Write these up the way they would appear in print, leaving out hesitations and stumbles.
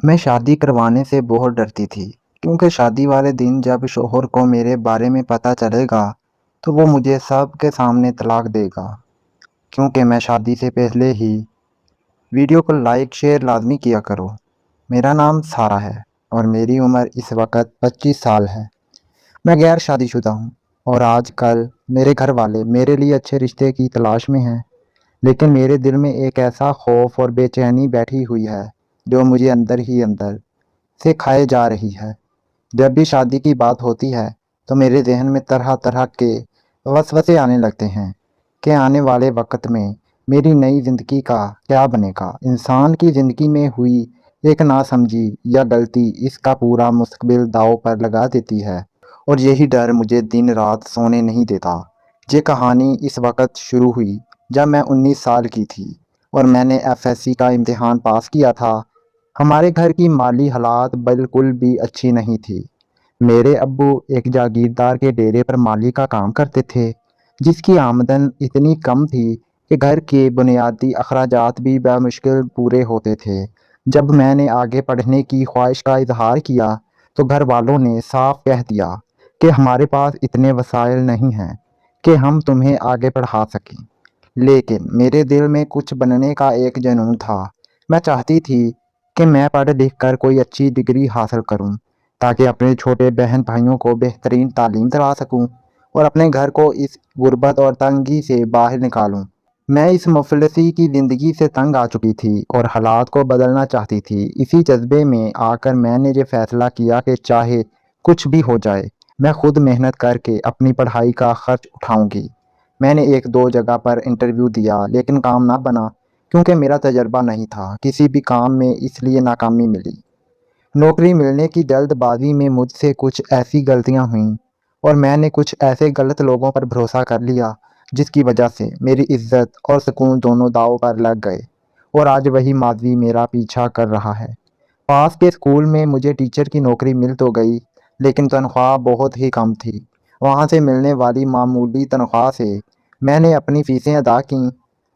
میں شادی کروانے سے بہت ڈرتی تھی کیونکہ شادی والے دن جب شوہر کو میرے بارے میں پتہ چلے گا تو وہ مجھے سب کے سامنے طلاق دے گا کیونکہ میں شادی سے پہلے ہی ویڈیو کو لائک شیئر لازمی کیا کرو۔ میرا نام سارا ہے اور میری عمر اس وقت 25 سال ہے۔ میں غیر شادی شدہ ہوں اور آج کل میرے گھر والے میرے لیے اچھے رشتے کی تلاش میں ہیں، لیکن میرے دل میں ایک ایسا خوف اور بے چینی بیٹھی ہوئی ہے جو مجھے اندر ہی اندر سے کھائے جا رہی ہے۔ جب بھی شادی کی بات ہوتی ہے تو میرے ذہن میں طرح طرح کے وسوسے آنے لگتے ہیں کہ آنے والے وقت میں میری نئی زندگی کا کیا بنے گا۔ انسان کی زندگی میں ہوئی ایک ناسمجھی یا غلطی اس کا پورا مستقبل داؤ پر لگا دیتی ہے، اور یہی ڈر مجھے دن رات سونے نہیں دیتا۔ یہ کہانی اس وقت شروع ہوئی جب میں 19 سال کی تھی اور میں نے FSC کا امتحان پاس کیا تھا۔ ہمارے گھر کی مالی حالات بالکل بھی اچھی نہیں تھی۔ میرے ابو ایک جاگیردار کے ڈیرے پر مالی کا کام کرتے تھے، جس کی آمدن اتنی کم تھی کہ گھر کے بنیادی اخراجات بھی بمشکل پورے ہوتے تھے۔ جب میں نے آگے پڑھنے کی خواہش کا اظہار کیا تو گھر والوں نے صاف کہہ دیا کہ ہمارے پاس اتنے وسائل نہیں ہیں کہ ہم تمہیں آگے پڑھا سکیں۔ لیکن میرے دل میں کچھ بننے کا ایک جنون تھا۔ میں چاہتی تھی کہ میں پڑھ لکھ کر کوئی اچھی ڈگری حاصل کروں تاکہ اپنے چھوٹے بہن بھائیوں کو بہترین تعلیم دلا سکوں اور اپنے گھر کو اس غربت اور تنگی سے باہر نکالوں۔ میں اس مفلسی کی زندگی سے تنگ آ چکی تھی اور حالات کو بدلنا چاہتی تھی۔ اسی جذبے میں آ کر میں نے یہ فیصلہ کیا کہ چاہے کچھ بھی ہو جائے میں خود محنت کر کے اپنی پڑھائی کا خرچ اٹھاؤں گی۔ میں نے 1-2 جگہ پر انٹرویو دیا لیکن کام نہ بنا کیونکہ میرا تجربہ نہیں تھا کسی بھی کام میں، اس لیے ناکامی ملی۔ نوکری ملنے کی جلد بازی میں مجھ سے کچھ ایسی غلطیاں ہوئیں اور میں نے کچھ ایسے غلط لوگوں پر بھروسہ کر لیا جس کی وجہ سے میری عزت اور سکون دونوں داؤ پر لگ گئے، اور آج وہی ماضی میرا پیچھا کر رہا ہے۔ پاس کے اسکول میں مجھے ٹیچر کی نوکری مل تو گئی لیکن تنخواہ بہت ہی کم تھی۔ وہاں سے ملنے والی معمولی تنخواہ سے میں نے اپنی فیسیں ادا کیں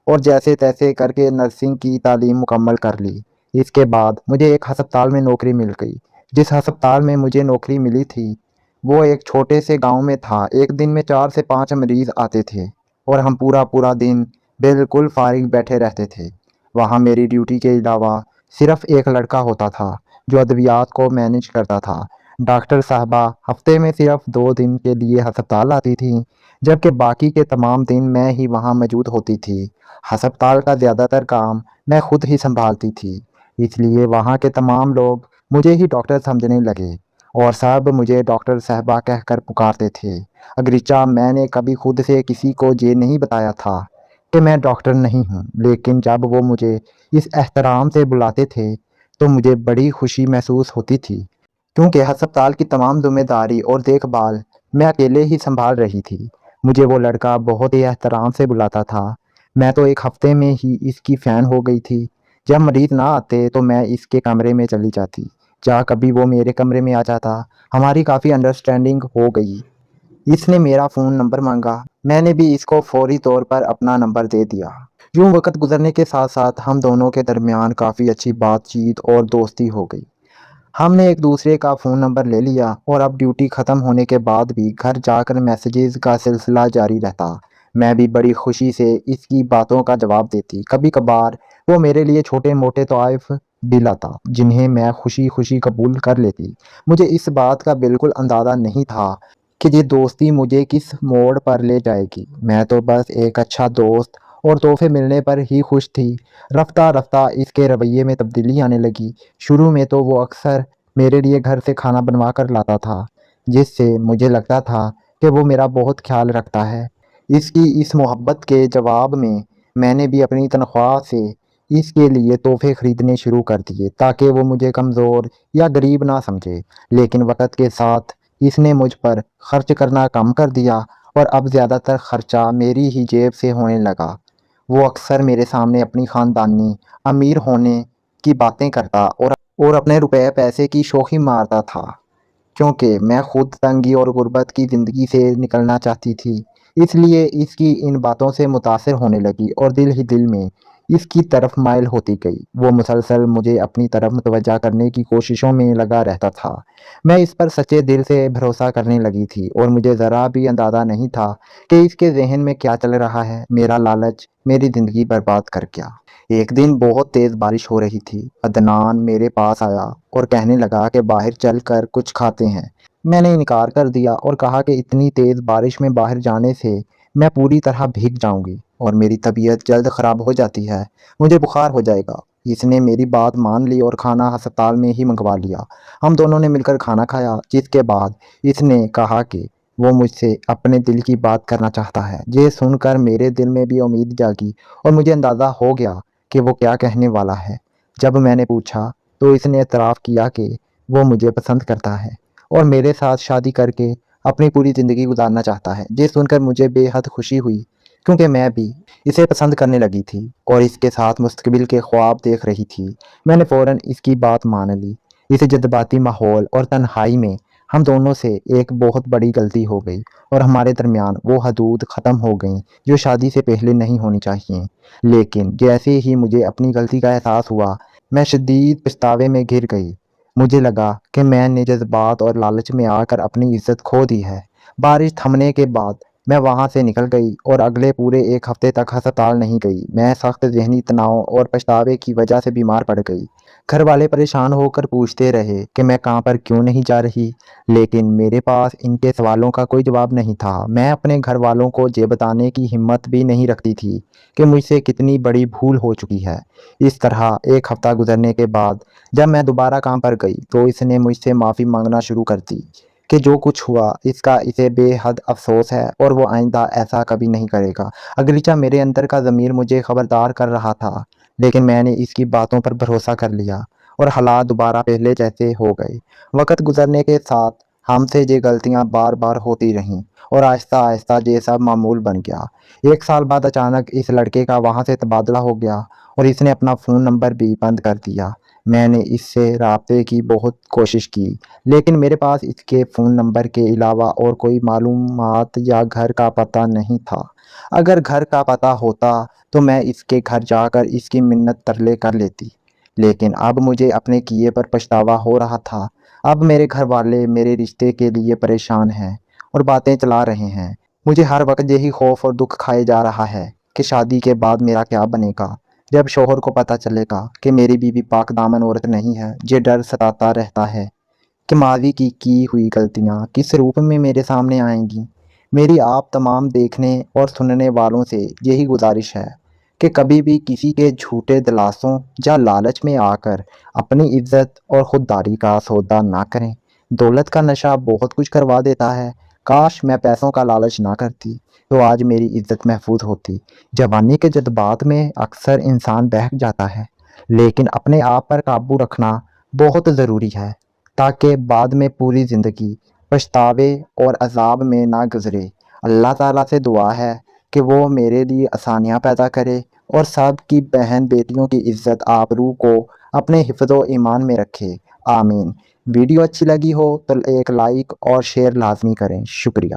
اور جیسے تیسے کر کے نرسنگ کی تعلیم مکمل کر لی۔ اس کے بعد مجھے ایک ہسپتال میں نوکری مل گئی۔ جس ہسپتال میں مجھے نوکری ملی تھی وہ ایک چھوٹے سے گاؤں میں تھا۔ ایک دن میں 4 سے 5 مریض آتے تھے اور ہم پورا دن بالکل فارغ بیٹھے رہتے تھے۔ وہاں میری ڈیوٹی کے علاوہ صرف ایک لڑکا ہوتا تھا جو ادویات کو مینیج کرتا تھا۔ ڈاکٹر صاحبہ ہفتے میں صرف 2 دن کے لیے ہسپتال آتی تھیں، جبکہ باقی کے تمام دن میں ہی وہاں موجود ہوتی تھی۔ ہسپتال کا زیادہ تر کام میں خود ہی سنبھالتی تھی، اس لیے وہاں کے تمام لوگ مجھے ہی ڈاکٹر سمجھنے لگے اور سب مجھے ڈاکٹر صاحبہ کہہ کر پکارتے تھے۔ اگرچہ میں نے کبھی خود سے کسی کو یہ نہیں بتایا تھا کہ میں ڈاکٹر نہیں ہوں، لیکن جب وہ مجھے اس احترام سے بلاتے تھے تو مجھے بڑی خوشی محسوس ہوتی تھی کیونکہ ہسپتال کی تمام ذمہ داری اور دیکھ بھال میں اکیلے ہی سنبھال رہی تھی۔ مجھے وہ لڑکا بہت ہی احترام سے بلاتا تھا۔ میں تو ایک ہفتے میں ہی اس کی فین ہو گئی تھی۔ جب مریض نہ آتے تو میں اس کے کمرے میں چلی جاتی یا کبھی وہ میرے کمرے میں آ جاتا۔ ہماری کافی انڈرسٹینڈنگ ہو گئی۔ اس نے میرا فون نمبر مانگا، میں نے بھی اس کو فوری طور پر اپنا نمبر دے دیا۔ یوں وقت گزرنے کے ساتھ ساتھ ہم دونوں کے درمیان کافی اچھی بات چیت اور دوستی ہو گئی۔ ہم نے ایک دوسرے کا فون نمبر لے لیا اور اب ڈیوٹی ختم ہونے کے بعد بھی گھر جا کر میسیجز کا سلسلہ جاری رہتا۔ میں بھی بڑی خوشی سے اس کی باتوں کا جواب دیتی۔ کبھی کبھار وہ میرے لیے چھوٹے موٹے تحائف بھی لاتا جنہیں میں خوشی خوشی قبول کر لیتی۔ مجھے اس بات کا بالکل اندازہ نہیں تھا کہ یہ دوستی مجھے کس موڑ پر لے جائے گی۔ میں تو بس ایک اچھا دوست اور تحفے ملنے پر ہی خوش تھی۔ رفتہ رفتہ اس کے رویے میں تبدیلی آنے لگی۔ شروع میں تو وہ اکثر میرے لیے گھر سے کھانا بنوا کر لاتا تھا، جس سے مجھے لگتا تھا کہ وہ میرا بہت خیال رکھتا ہے۔ اس کی اس محبت کے جواب میں نے بھی اپنی تنخواہ سے اس کے لیے تحفے خریدنے شروع کر دیے تاکہ وہ مجھے کمزور یا غریب نہ سمجھے۔ لیکن وقت کے ساتھ اس نے مجھ پر خرچ کرنا کم کر دیا اور اب زیادہ تر خرچہ میری ہی جیب سے ہونے لگا۔ وہ اکثر میرے سامنے اپنی خاندانی امیر ہونے کی باتیں کرتا اور اپنے روپے پیسے کی شوخی مارتا تھا کیونکہ میں خود تنگی اور غربت کی زندگی سے نکلنا چاہتی تھی۔ اس لیے اس کی ان باتوں سے متاثر ہونے لگی اور دل ہی دل میں اس کی طرف مائل ہوتی گئی۔ وہ مسلسل مجھے اپنی طرف متوجہ کرنے کی کوششوں میں لگا رہتا تھا۔ میں اس پر سچے دل سے بھروسہ کرنے لگی تھی اور مجھے ذرا بھی اندازہ نہیں تھا کہ اس کے ذہن میں کیا چل رہا ہے۔ میرا لالچ میری زندگی برباد کر گیا۔ ایک دن بہت تیز بارش ہو رہی تھی۔ عدنان میرے پاس آیا اور کہنے لگا کہ باہر چل کر کچھ کھاتے ہیں۔ میں نے انکار کر دیا اور کہا کہ اتنی تیز بارش میں باہر جانے سے میں پوری طرح بھیگ جاؤں گی اور میری طبیعت جلد خراب ہو جاتی ہے، مجھے بخار ہو جائے گا۔ اس نے میری بات مان لی اور کھانا ہسپتال میں ہی منگوا لیا۔ ہم دونوں نے مل کر کھانا کھایا، جس کے بعد اس نے کہا کہ وہ مجھ سے اپنے دل کی بات کرنا چاہتا ہے۔ یہ سن کر میرے دل میں بھی امید جاگی اور مجھے اندازہ ہو گیا کہ وہ کیا کہنے والا ہے۔ جب میں نے پوچھا تو اس نے اعتراف کیا کہ وہ مجھے پسند کرتا ہے اور میرے ساتھ شادی کر کے اپنی پوری زندگی گزارنا چاہتا ہے۔ یہ سن کر مجھے بے حد خوشی ہوئی کیونکہ میں بھی اسے پسند کرنے لگی تھی اور اس کے ساتھ مستقبل کے خواب دیکھ رہی تھی۔ میں نے فوراً اس کی بات مان لی۔ اس جذباتی ماحول اور تنہائی میں ہم دونوں سے ایک بہت بڑی غلطی ہو گئی اور ہمارے درمیان وہ حدود ختم ہو گئیں جو شادی سے پہلے نہیں ہونی چاہیے۔ لیکن جیسے ہی مجھے اپنی غلطی کا احساس ہوا، میں شدید پچھتاوے میں گر گئی۔ مجھے لگا کہ میں نے جذبات اور لالچ میں آ کر اپنی عزت کھو دی ہے۔ بارش تھمنے کے بعد میں وہاں سے نکل گئی اور اگلے پورے ایک ہفتے تک ہسپتال نہیں گئی۔ میں سخت ذہنی تناؤ اور پچھتاوے کی وجہ سے بیمار پڑ گئی۔ گھر والے پریشان ہو کر پوچھتے رہے کہ میں کام پر کیوں نہیں جا رہی، لیکن میرے پاس ان کے سوالوں کا کوئی جواب نہیں تھا۔ میں اپنے گھر والوں کو یہ بتانے کی ہمت بھی نہیں رکھتی تھی کہ مجھ سے کتنی بڑی بھول ہو چکی ہے۔ اس طرح ایک ہفتہ گزرنے کے بعد جب میں دوبارہ کام پر گئی تو اس نے مجھ سے معافی مانگنا شروع کر دی کہ جو کچھ ہوا اس کا اسے بے حد افسوس ہے اور وہ آئندہ ایسا کبھی نہیں کرے گا۔ اگرچہ میرے اندر کا ضمیر مجھے خبردار کر رہا تھا، لیکن میں نے اس کی باتوں پر بھروسہ کر لیا اور حالات دوبارہ پہلے جیسے ہو گئے۔ وقت گزرنے کے ساتھ ہم سے یہ غلطیاں بار بار ہوتی رہیں اور آہستہ آہستہ یہ سب معمول بن گیا۔ ایک سال بعد اچانک اس لڑکے کا وہاں سے تبادلہ ہو گیا اور اس نے اپنا فون نمبر بھی بند کر دیا۔ میں نے اس سے رابطے کی بہت کوشش کی، لیکن میرے پاس اس کے فون نمبر کے علاوہ اور کوئی معلومات یا گھر کا پتہ نہیں تھا۔ اگر گھر کا پتہ ہوتا تو میں اس کے گھر جا کر اس کی منت ترلے کر لیتی، لیکن اب مجھے اپنے کیے پر پچھتاوا ہو رہا تھا۔ اب میرے گھر والے میرے رشتے کے لیے پریشان ہیں اور باتیں چلا رہے ہیں۔ مجھے ہر وقت یہی خوف اور دکھ کھائے جا رہا ہے کہ شادی کے بعد میرا کیا بنے گا۔ جب شوہر کو پتہ چلے گا کہ میری بیوی پاک دامن عورت نہیں ہے، یہ ڈر ستاتا رہتا ہے کہ ماضی کی ہوئی غلطیاں کس روپ میں میرے سامنے آئیں گی۔ میری آپ تمام دیکھنے اور سننے والوں سے یہی گزارش ہے کہ کبھی بھی کسی کے جھوٹے دلاسوں یا لالچ میں آ کر اپنی عزت اور خودداری کا سودا نہ کریں۔ دولت کا نشہ بہت کچھ کروا دیتا ہے۔ کاش میں پیسوں کا لالچ نہ کرتی تو آج میری عزت محفوظ ہوتی۔ جوانی کے جذبات میں اکثر انسان بہک جاتا ہے، لیکن اپنے آپ پر قابو رکھنا بہت ضروری ہے تاکہ بعد میں پوری زندگی پچھتاوے اور عذاب میں نہ گزرے۔ اللہ تعالیٰ سے دعا ہے کہ وہ میرے لیے آسانیاں پیدا کرے اور سب کی بہن بیٹیوں کی عزت آبرو کو اپنے حفظ و ایمان میں رکھے۔ آمین۔ ویڈیو اچھی لگی ہو تو ایک لائک اور شیئر لازمی کریں۔ شکریہ۔